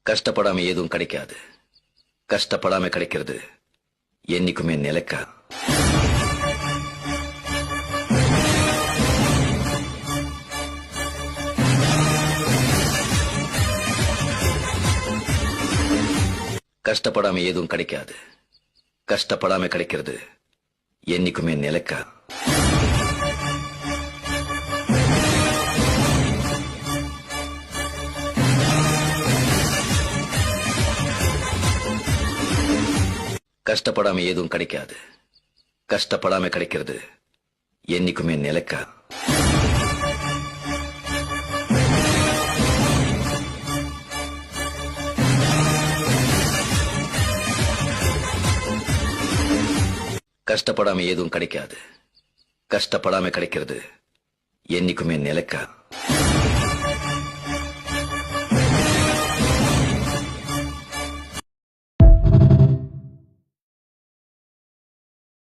கஷ்டப்படாம எதுவும் கிடைக்காது. கஷ்டப்படாம கிடைக்கிறது என்னைக்குமே நிலைக்கா. கஷ்டப்படாம எதுவும் கிடைக்காது. கஷ்டப்படாம கிடைக்கிறது என்னைக்குமே நிலைக்கா. கஷ்டப்படாம எதுவும் கிடைக்காது. கஷ்டப்படாம கிடைக்கிறது என்னைக்குமே நிலைக்கா. கஷ்டப்படாம எதுவும் கிடைக்காது. கஷ்டப்படாம கிடைக்கிறது என்னைக்குமே நிலைக்கா.